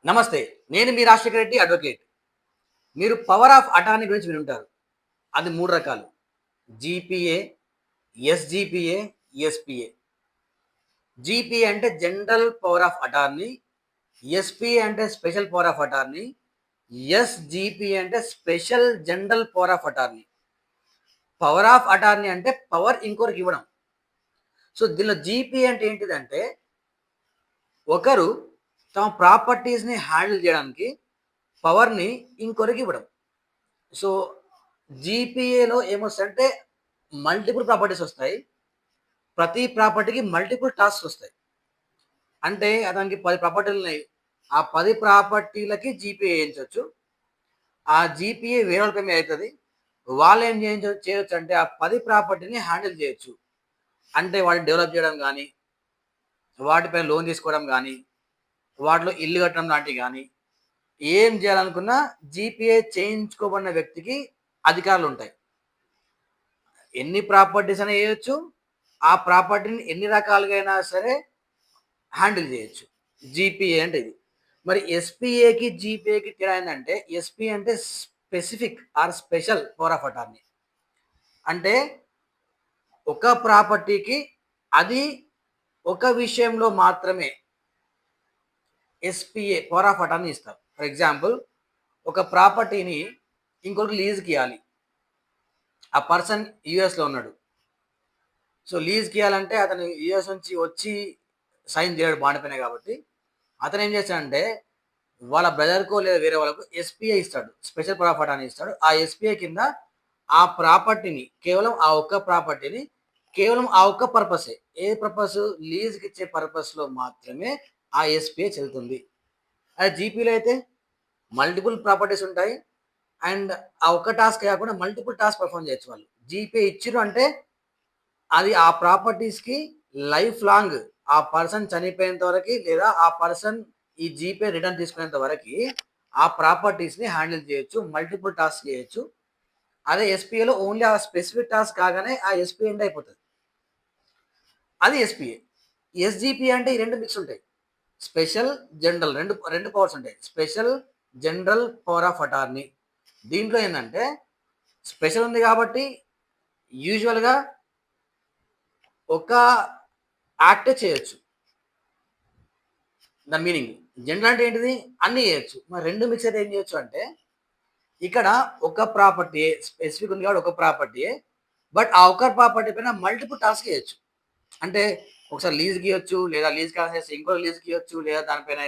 నమస్తే. నేను మీ రాజశేఖర్ రెడ్డి అడ్వకేట్. మీరు పవర్ ఆఫ్ అటార్నీ గురించి వినుంటారు. అది 3 రకాలు. GPA, SGPA, SPA. జీపీఏ అంటే general power of attorney. SPA అంటే special power of attorney. SGPA అంటే special general power of attorney. Power of attorney అంటే పవర్ ఇంకొకరికి ఇవ్వడం. సో, దీనిలో జీపీఏ అంటే ఏంటిదంటే, ఒకరు తమ ప్రాపర్టీస్‌ని హ్యాండిల్ చేయడానికి పవర్‌ని ఇంకొకరికి ఇవ్వడం. సో, జీపీఏలో ఏమొస్తాయంటే మల్టిపుల్ ప్రాపర్టీస్ ఒస్తాయి. ప్రతి ప్రాపర్టీకి మల్టిపుల్ టాస్క్స్ ఒస్తాయి. అంటే అతనికి 10 ప్రాపర్టీలున్నాయి. ఆ 10 ప్రాపర్టీలకి జీపీఏ ఏయించొచ్చు. ఆ జీపీఏ వేరే వాళ్ళ మీద అయితది. వాళ్ళేం చేయొచ్చంటే ఆ 10 ప్రాపర్టీని హ్యాండిల్ జేయొచ్చు. అంటే వాటిని డెవలప్ చేయడం గానీ, వాటిపైన లోన్ తీసుకోవడం గానీ, వాటిలో ఇల్లు కట్టడం లాంటివి గానీ, ఏం జేయాలనుకున్నా జీపీఏ చేయించుకోబడిన వ్యక్తికి అధికారాలుంటాయి. ఎన్ని ప్రాపర్టీస్ అయినా చేయొచ్చు. ఆ ప్రాపర్టీని ఎన్ని రకాలుగా అయినా సరే హ్యాండిల్ చేయొచ్చు. జీపీఏ అంటే ఇది. మరి ఎస్‌పీఏకి, జీపీఏకి తేడా ఏందంటే ఎస్‌పీఏ అంటే specific are special power of attorney. అంటే ఒక ప్రాపర్టీకి అది ఒక విషయంలో మాత్రమే ఎస్‌పీఏ పవర్ ఆఫ్ అటార్నీ ఇస్తారు. ఫర్ ఎగ్జాంపుల్ ఒక ప్రాపర్టీని ఇంకొకరికి లీజ్‌కియ్యాలి. ఆ పర్సన్ యూఎస్‌లో ఉన్నాడు. సో, లీజ్‌కియ్యాలంటే అతను యూఎస్ నుంచి వచ్చి సైన్ చేయడు బాండ్ పైన కాబట్టి, అతనేం చేస్తాడంటే, వాళ్ళ బ్రదర్‌కో లేదా వేరే వాళ్ళకో ఎస్‌పీఐ ఇస్తాడు. స్పెషల్ ప్రాపర్టీ అని ఇస్తాడు. ఆ ఎస్‌పీఐ కింద ఆ ప్రాపర్టీని కేవలం ఆ ఒక్క ప్రాపర్టీని కేవలం ఆ ఒక్క పర్పసే. ఏ పర్పసు? లీజ్‌కిచ్చే పర్పస్‌లో మాత్రమే ఆ ఎస్‌పీఐ చెల్లుతుంది. అదే జీపీలో అయితే మల్టిపుల్ ప్రాపర్టీస్ ఉంటాయి. అండ్ ఆ ఒక్క టాస్క్ కాకుండా మల్టిపుల్ టాస్క్ పెర్ఫార్మ్ చేయొచ్చు వాళ్ళు. జీపీఐ ఇచ్చిర్రు అంటే అది ఆ ప్రాపర్టీస్‌కి లైఫ్ లాంగ్ ఆ పర్సన్ చనిపోయేంత వరకి లేదా ఆ పర్సన్ ఈ జీపే రిటర్న్ తీసుకునేంత వరకి ఆ ప్రాపర్టీస్‌ని హ్యాండిల్ చేయొచ్చు. మల్టిపుల్ టాస్క్ చేయొచ్చు. అదే ఎస్‌పీఏలో ఓన్లీ ఆ స్పెసిఫిక్ టాస్క్ కాగానే ఆ ఎస్‌పీఏ ఎండ్ అయిపోతది. అది ఎస్‌పీఏ. ఎస్‌జీపీఏ అంటే ఈ 2 మిక్స్ ఉంటాయి. స్పెషల్, జనరల్ 2 పవర్స్ ఉంటాయి. Special, general power of attorney. దీంట్లో ఏందంటే స్పెషల్ ఉంది కాబట్టి యూజువల్‌గా ఒక యాక్టే చేయొచ్చు. దాని మీనింగ్. జనరల్ అంటే ఏంటిది? అన్నీ చేయొచ్చు. మరి 2 మిక్స్ అయితే ఏం చేయొచ్చు అంటే, ఇక్కడ ఒక ప్రాపర్టీయే స్పెసిఫిక్ ఉంది కాబట్టి ఒక ప్రాపర్టీయే. బట్ ఆ ఒక్క ప్రాపర్టీ పైన మల్టిపుల్ టాస్క్ చేయొచ్చు. అంటే ఒకసారి లీజ్‌కియ్యొచ్చు, లేదా లీజ్ కాన్సెస్ ఇంకో లీజ్‌కియ్యొచ్చు, లేదా దానిపైన